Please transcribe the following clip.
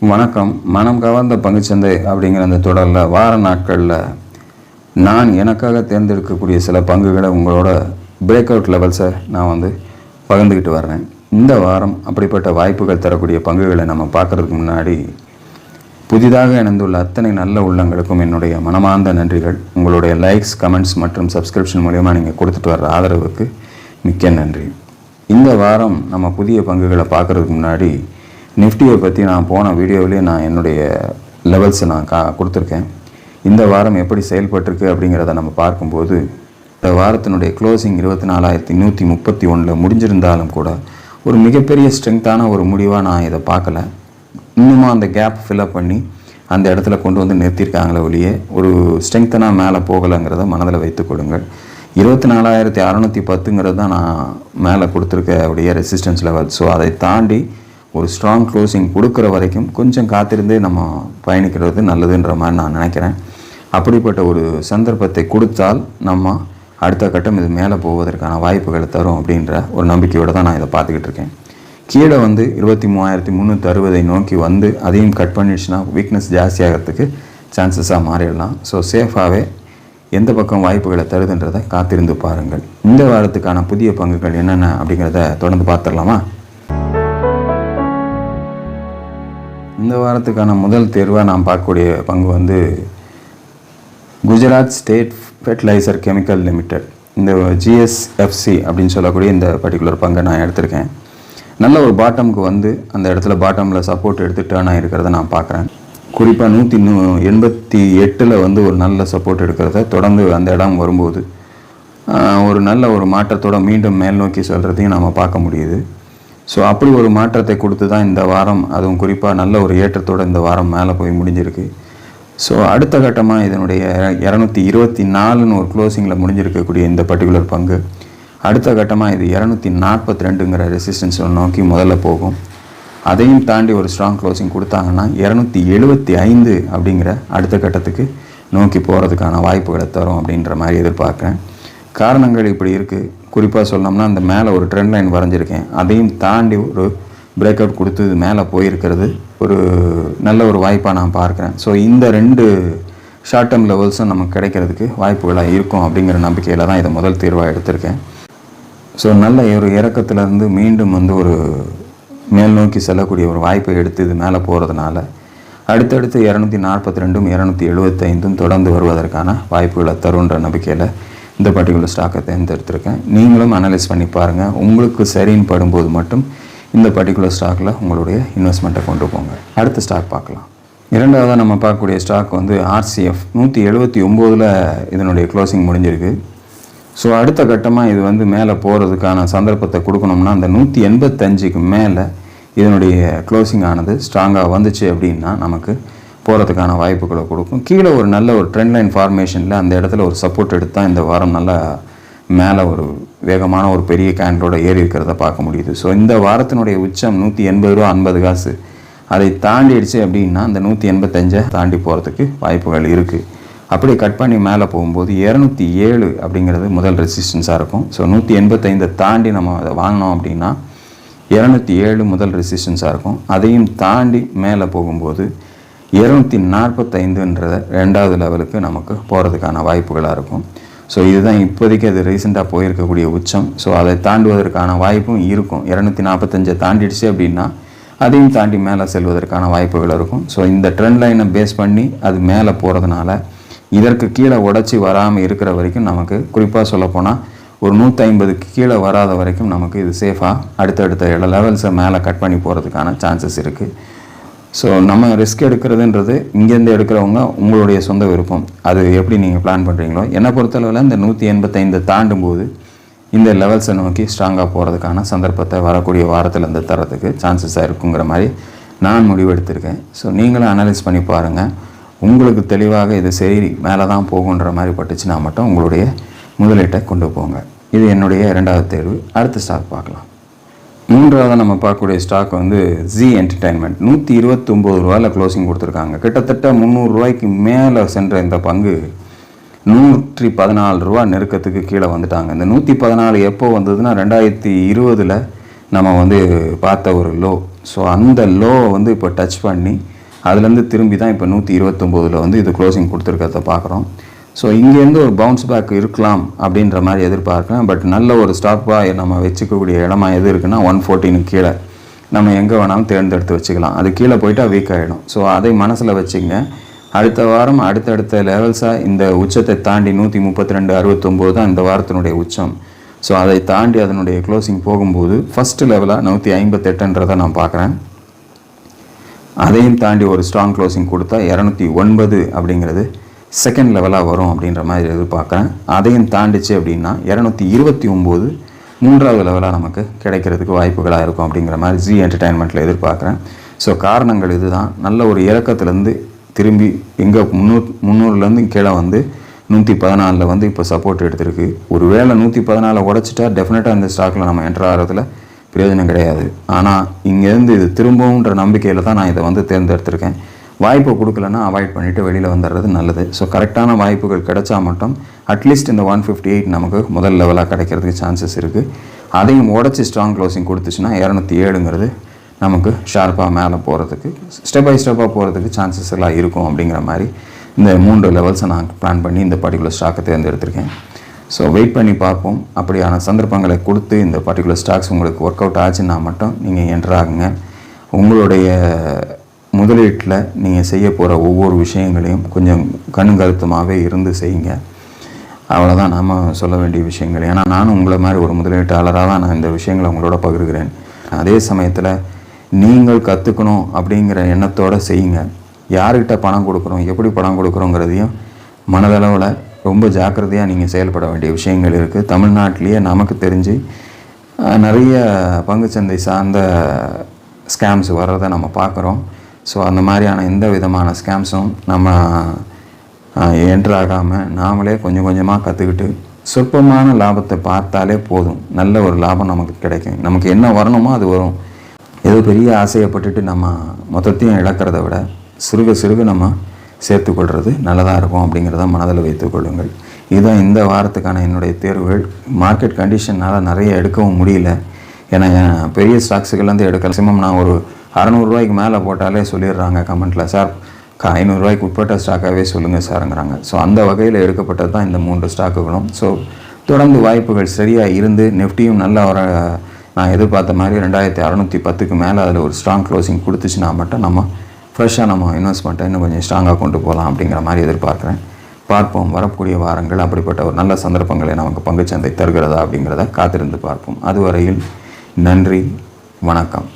வணக்கம். மனம் கவர்ந்த பங்குச்சந்தை அப்படிங்கிற அந்த தொடரில் வார நாட்களில் நான் எனக்காக தேர்ந்தெடுக்கக்கூடிய சில பங்குகளை உங்களோட பிரேக் அவுட் லெவல்ஸை நான் பகிர்ந்துக்கிட்டு வர்றேன். இந்த வாரம் அப்படிப்பட்ட வாய்ப்புகள் தரக்கூடிய பங்குகளை நம்ம பார்க்குறதுக்கு முன்னாடி புதிதாக இணைந்துள்ள அத்தனை நல்ல உள்ளங்களுக்கும் என்னுடைய மனமார்ந்த நன்றிகள். உங்களுடைய லைக்ஸ், கமெண்ட்ஸ் மற்றும் சப்ஸ்கிரிப்ஷன் மூலமாக நீங்கள் கொடுத்துட்டு வர்ற ஆதரவுக்கு மிக்க நன்றி. இந்த வாரம் நம்ம புதிய பங்குகளை பார்க்குறதுக்கு முன்னாடி நிஃப்டியை பற்றி நான் போன வீடியோவிலே நான் என்னுடைய லெவல்ஸை நான் கொடுத்துருக்கேன். இந்த வாரம் எப்படி செயல்பட்டிருக்கு அப்படிங்கிறத நம்ம பார்க்கும்போது இந்த வாரத்தினுடைய க்ளோசிங் 24,131 முடிஞ்சிருந்தாலும் கூட ஒரு மிகப்பெரிய ஸ்ட்ரெங்தான ஒரு முடிவாக நான் இதை பார்க்கல. இன்னுமா அந்த கேப் ஃபில்அப் பண்ணி அந்த இடத்துல கொண்டு வந்து நிறுத்தியிருக்காங்களே ஒழிய ஒரு ஸ்ட்ரெங்தனாக மேலே போகலைங்கிறத மனதில் வைத்துக்கொள்ளுங்கள். 24,610 தான் நான் மேலே கொடுத்துருக்க உடைய ரெசிஸ்டன்ஸ் லெவல். ஸோ அதை தாண்டி ஒரு ஸ்ட்ராங் க்ளோசிங் கொடுக்குற வரைக்கும் கொஞ்சம் காத்திருந்தே நம்ம பயணிக்கிறது நல்லதுன்ற மாதிரி நான் நினைக்கிறேன். அப்படிப்பட்ட ஒரு சந்தர்ப்பத்தை கொடுத்தால் நம்ம அடுத்த கட்டம் இது மேலே போவதற்கான வாய்ப்புகளை தரும் அப்படின்ற ஒரு நம்பிக்கையோடு தான் நான் இதை பார்த்துக்கிட்டு இருக்கேன். கீழே 23,360 நோக்கி அதையும் கட் பண்ணிடுச்சுன்னா வீக்னஸ் ஜாஸ்தியாகிறதுக்கு சான்சஸாக மாறிடலாம். ஸோ சேஃபாகவே எந்த பக்கம் வாய்ப்புகளை தருதுன்றதை காத்திருந்து பாருங்கள். இந்த வாரத்துக்கான புதிய பங்குகள் என்னென்ன அப்படிங்கிறத தொடர்ந்து பார்த்துடலாமா? இந்த வாரத்துக்கான முதல் தேர்வாக நான் பார்க்கக்கூடிய பங்கு Gujarat state fertiliser chemical limited. இந்த GSFC அப்படின்னு சொல்லக்கூடிய இந்த பர்டிகுலர் பங்கை நான் எடுத்திருக்கேன். நல்ல ஒரு பாட்டமுக்கு அந்த இடத்துல பாட்டமில் சப்போர்ட் எடுத்து டேர்ன் ஆகிருக்கிறத நான் பார்க்குறேன். குறிப்பாக 188 ஒரு நல்ல சப்போர்ட் எடுக்கிறத தொடர்ந்து அந்த இடம் வரும்போது ஒரு நல்ல ஒரு மாற்றத்தோடு மீண்டும் மேல் நோக்கி சொல்கிறதையும் நம்ம பார்க்க முடியுது. ஸோ அப்படி ஒரு மாற்றத்தை கொடுத்து தான் இந்த வாரம், அதுவும் குறிப்பாக நல்ல ஒரு ஏற்றத்தோடு இந்த வாரம் மேலே போய் முடிஞ்சிருக்கு. ஸோ அடுத்த கட்டமாக இதனுடைய 224 ஒரு க்ளோசிங்கில் முடிஞ்சிருக்கக்கூடிய இந்த பர்டிகுலர் பங்கு அடுத்த கட்டமாக இது 242 ரெசிஸ்டன்ஸ் நோக்கி முதல்ல போகும். அதையும் தாண்டி ஒரு ஸ்ட்ராங் க்ளோசிங் கொடுத்தாங்கன்னா 275 அப்படிங்கிற அடுத்த கட்டத்துக்கு நோக்கி போகிறதுக்கான வாய்ப்புகளை தரும் அப்படின்ற மாதிரி எதிர்பார்க்குறேன். காரணங்கள் இப்படி இருக்குது. குறிப்பாக சொன்னோம்னா அந்த மேலே ஒரு ட்ரெண்ட் லைன் வரைஞ்சிருக்கேன். அதையும் தாண்டி ஒரு பிரேக் அவுட் கொடுத்து இது மேலே போயிருக்கிறது ஒரு நல்ல ஒரு வாய்ப்பாக நான் பார்க்குறேன். ஸோ இந்த 2 ஷார்ட் டேர்ம் லெவல்ஸும் நமக்கு கிடைக்கிறதுக்கு வாய்ப்புகளாக இருக்கும் அப்படிங்கிற நம்பிக்கையில் தான் இதை முதல் தீர்வாக எடுத்திருக்கேன். ஸோ நல்ல ஒரு இறக்கத்துலேருந்து மீண்டும் ஒரு மேல் நோக்கி செல்லக்கூடிய ஒரு வாய்ப்பை எடுத்து இது மேலே போகிறதுனால அடுத்தடுத்து 242 275 தொடர்ந்து வருவதற்கான வாய்ப்புகளை தருன்ற நம்பிக்கையில் இந்த பர்டிகுலர் ஸ்டாக்கை தேர்ந்தெடுத்திருக்கேன். நீங்களும் அனலைஸ் பண்ணி பாருங்கள். உங்களுக்கு சரின்னு படும்போது மட்டும் இந்த பர்டிகுலர் ஸ்டாக்கில் உங்களுடைய இன்வெஸ்ட்மெண்ட்டை கொண்டு போங்க. அடுத்த ஸ்டாக் பார்க்கலாம். இரண்டாவதாக நம்ம பார்க்கக்கூடிய ஸ்டாக் RCF 179 இதனுடைய க்ளோசிங் முடிஞ்சிருக்கு. ஸோ அடுத்த கட்டமாக இது மேலே போகிறதுக்கான சந்தர்ப்பத்தை கொடுக்கணும்னா அந்த 185க்கு மேலே இதனுடைய க்ளோசிங் ஆனது ஸ்ட்ராங்காக வந்துச்சு அப்படின்னா நமக்கு போகிறதுக்கான வாய்ப்புகளை கொடுக்கும். கீழே ஒரு நல்ல ஒரு ட்ரெண்ட் லைன் ஃபார்மேஷனில் அந்த இடத்துல ஒரு சப்போர்ட் எடுத்தால் இந்த வாரம் நல்லா மேலே ஒரு வேகமான ஒரு பெரிய கேண்டலோட ஏறி இருக்கிறத பார்க்க முடியுது. ஸோ இந்த வாரத்தினுடைய உச்சம் 180 50 அதை தாண்டிடுச்சு அப்படின்னா அந்த 185 தாண்டி போகிறதுக்கு வாய்ப்புகள் இருக்குது. அப்படியே கட் பண்ணி மேலே போகும்போது 207 அப்படிங்கிறது முதல் ரெசிஸ்டன்ஸாக இருக்கும். ஸோ 185 தாண்டி நம்ம அதை வாங்கினோம் அப்படின்னா 207 முதல் ரெசிஸ்டன்ஸாக இருக்கும். அதையும் தாண்டி மேலே போகும்போது 245 ரெண்டாவது லெவலுக்கு நமக்கு போகிறதுக்கான வாய்ப்புகளாக இருக்கும். ஸோ இதுதான் இப்போதைக்கு அது ரீசெண்டாக போயிருக்கக்கூடிய உச்சம். ஸோ அதை தாண்டுவதற்கான வாய்ப்பும் இருக்கும். 245 தாண்டிடுச்சு அப்படின்னா அதையும் தாண்டி மேலே செல்வதற்கான வாய்ப்புகள் இருக்கும். ஸோ இந்த ட்ரெண்ட் லைனை பேஸ் பண்ணி அது மேலே போகிறதுனால இதற்கு கீழே உடச்சி வராமல் இருக்கிற வரைக்கும் நமக்கு, குறிப்பாக சொல்லப்போனால் ஒரு 150க்கு கீழே வராத வரைக்கும் நமக்கு இது சேஃபாக அடுத்தடுத்த லெவல்ஸை மேலே கட் பண்ணி போகிறதுக்கான சான்சஸ் இருக்குது. ஸோ நம்ம ரிஸ்க் எடுக்கிறதுன்றது இங்கேருந்து எடுக்கிறவங்க உங்களுடைய சொந்த விருப்பம். அது எப்படி நீங்கள் பிளான் பண்ணுறீங்களோ. என்னை பொறுத்தளவில் இந்த 185 தாண்டும் போது இந்த லெவல்ஸை நோக்கி ஸ்ட்ராங்காக போகிறதுக்கான சந்தர்ப்பத்தை வரக்கூடிய வாரத்தில் தரத்துக்கு சான்சஸாக இருக்குங்கிற மாதிரி நான் முடிவெடுத்திருக்கேன். ஸோ நீங்களும் அனலைஸ் பண்ணி பாருங்கள். உங்களுக்கு தெளிவாக இது சரி மேலே தான் போகுன்ற மாதிரி பட்டுச்சுன்னா மட்டும் உங்களுடைய முதலீட்டை கொண்டு போங்க. இது என்னுடைய இரண்டாவது தேர்வு. அடுத்த ஸ்டாக் பார்க்கலாம். மூன்றாவது நம்ம பார்க்கக்கூடிய ஸ்டாக் ஜி என்டர்டைன்மெண்ட் 129 க்ளோசிங் கொடுத்துருக்காங்க. கிட்டத்தட்ட 300 ரூபாய்க்கு மேலே சென்ற இந்த பங்கு 114 நெருக்கத்துக்கு கீழே வந்துட்டாங்க. இந்த 114 எப்போ வந்ததுன்னா 2020 நம்ம பார்த்த ஒரு லோ. ஸோ அந்த லோவை இப்போ டச் பண்ணி அதுலேருந்து திரும்பி தான் இப்போ 129 வந்து இது க்ளோசிங் கொடுத்துருக்கிறத பார்க்குறோம். ஸோ இங்கேருந்து ஒரு பவுன்ஸ் பேக் இருக்கலாம் அப்படின்ற மாதிரி எதிர்பார்க்குறேன். பட் நல்ல ஒரு ஸ்டாப்பாக நம்ம வச்சுக்கக்கூடிய இடமா எது இருக்குன்னா 114 கீழே நம்ம எங்கே வேணாலும் தேர்ந்தெடுத்து வச்சுக்கலாம். அது கீழே போயிட்டால் வீக் ஆகிடும். ஸோ அதை மனசில் வச்சுங்க. அடுத்த வாரம் அடுத்தடுத்த லெவல்ஸாக இந்த உச்சத்தை தாண்டி 132.69 தான் இந்த வாரத்தினுடைய உச்சம். ஸோ அதை தாண்டி அதனுடைய க்ளோசிங் போகும்போது ஃபஸ்ட்டு லெவலாக 158ன்றதை நான் பார்க்குறேன். அதையும் தாண்டி ஒரு ஸ்ட்ராங் க்ளோசிங் கொடுத்தா 209 அப்படிங்கிறது செகண்ட் லெவலாக வரும் அப்படின்ற மாதிரி எதிர்பார்க்குறேன். அதையும் தாண்டிச்சு அப்படின்னா 229 மூன்றாவது லெவலாக நமக்கு கிடைக்கிறதுக்கு வாய்ப்புகளாக இருக்கும் அப்படிங்கிற மாதிரி ஜி என்டர்டைன்மெண்ட்டில் எதிர்பார்க்குறேன். ஸோ காரணங்கள் இதுதான். நல்ல ஒரு இறக்கத்துலேருந்து திரும்பி எங்கே 300லேருந்து கீழே வந்து 114 வந்து இப்போ சப்போர்ட் எடுத்திருக்கு. ஒரு வேளை 114 உடச்சிட்டா டெஃபினட்டாக இந்த ஸ்டாக்கில் நம்ம என்ட்ரு ஆகிறதுல பிரயோஜனம் கிடையாது. ஆனால் இங்கேருந்து இது திரும்பவுன்ற நம்பிக்கையில் தான் நான் இதை வந்து தேர்ந்தெடுத்திருக்கேன். வாய்ப்பு கொடுக்கலன்னா அவாய்ட் பண்ணிவிட்டு வெளியில் வந்துடுறது நல்லது. ஸோ கரெக்டான வாய்ப்புகள் கிடைச்சா மட்டும் அட்லீஸ்ட் இந்த 158 நமக்கு முதல் லெவலாக கிடைக்கிறதுக்கு சான்சஸ் இருக்குது. அதையும் உடச்சி ஸ்ட்ராங் க்ளோசிங் கொடுத்துச்சுன்னா 207ங்கிறது நமக்கு ஷார்ப்பாக மேலே போகிறதுக்கு ஸ்டெப் பை ஸ்டெப்பாக போகிறதுக்கு சான்சஸ் எல்லாம் இருக்கும். அப்படிங்கிற மாதிரி இந்த 3 லெவல்ஸை நான் பிளான் பண்ணி இந்த பர்டிகுலர் ஸ்டாக்கை தேர்ந்தெடுத்திருக்கேன். ஸோ வெயிட் பண்ணி பார்ப்போம். அப்படியான சந்தர்ப்பங்களை கொடுத்து இந்த பர்டிகுலர் ஸ்டாக்ஸ் உங்களுக்கு ஒர்க் அவுட் ஆச்சுன்னா மட்டும் நீங்கள் என்ட்ரு ஆகுங்க. உங்களுடைய முதலீட்டில் நீங்கள் செய்ய போகிற ஒவ்வொரு விஷயங்களையும் கொஞ்சம் கருத்துமாகவே இருந்து செய்யுங்க. அவ்வளோதான் நாம் சொல்ல வேண்டிய விஷயங்கள். ஏன்னா நானும் உங்களை மாதிரி ஒரு முதலீட்டாளராக தான் நான் இந்த விஷயங்களை உங்களோட பகிர்கிறேன். அதே சமயத்தில் நீங்கள் கற்றுக்கணும் அப்படிங்கிற எண்ணத்தோடு செய்யுங்க. யார்கிட்ட பணம் கொடுக்குறோம், எப்படி பணம் கொடுக்குறோங்கிறதையும் மனதளவில் ரொம்ப ஜாக்கிரதையாக நீங்கள் செயல்பட வேண்டிய விஷயங்கள் இருக்குது. தமிழ்நாட்டிலேயே நமக்கு தெரிஞ்சு நிறைய பங்குச்சந்தை சார்ந்த ஸ்கேம்ஸ் வர்றதை நம்ம பார்க்குறோம். ஸோ அந்த மாதிரியான எந்த விதமான ஸ்கேம்ஸும் நம்ம என்ட்ராகாமல் நாமளே கொஞ்சம் கொஞ்சமாக கற்றுக்கிட்டு சொற்பமான லாபத்தை பார்த்தாலே போதும். நல்ல ஒரு லாபம் நமக்கு கிடைக்கும். நமக்கு என்ன வரணுமோ அது வரும். ஏதோ பெரிய ஆசையப்பட்டுட்டு நம்ம மொத்தத்தையும் இழக்கிறத விட சிறுக சிறுக நம்ம சேர்த்துக்கொள்வது நல்லதாக இருக்கும் அப்படிங்கிறத மனதில் வைத்துக்கொள்ளுங்கள். இதுதான் இந்த வாரத்துக்கான என்னுடைய தேர்வுகள். மார்க்கெட் கண்டிஷனால் நிறைய எடுக்கவும் முடியல. ஏன்னா பெரிய ஸ்டாக்ஸுகள்லேருந்து எடுக்க மேக்ஸிமம் நான் ஒரு 600 ரூபாய்க்கு மேலே போட்டாலே சொல்லிடுறாங்க கமெண்ட்டில், சார் 500 ரூபாய்க்கு உட்பட்ட ஸ்டாக்காகவே சொல்லுங்கள் சாருங்கிறாங்க. ஸோ அந்த வகையில் எடுக்கப்பட்டது தான் இந்த 3 ஸ்டாக்குகளும். ஸோ தொடர்ந்து வாய்ப்புகள் சரியாக இருந்து நிஃப்டியும் நல்ல ஒரு நான் எதிர்பார்த்த மாதிரி 2610க்கு மேலே அதில் ஒரு ஸ்ட்ராங் க்ளோசிங் கொடுத்துச்சுன்னா மட்டும் நம்ம ஃப்ரெஷ்ஷாக நம்ம இன்வெஸ்ட்மெண்ட்டை இன்னும் கொஞ்சம் ஸ்ட்ராங்காக கொண்டு போகலாம் அப்படிங்கிற மாதிரி எதிர்பார்க்குறேன். பார்ப்போம் வரக்கூடிய வாரங்கள் அப்படிப்பட்ட ஒரு நல்ல சந்தர்ப்பங்களை நமக்கு பங்குச்சந்தை தருகிறதா அப்படிங்கிறத காத்திருந்து பார்ப்போம். அதுவரையில் நன்றி, வணக்கம்.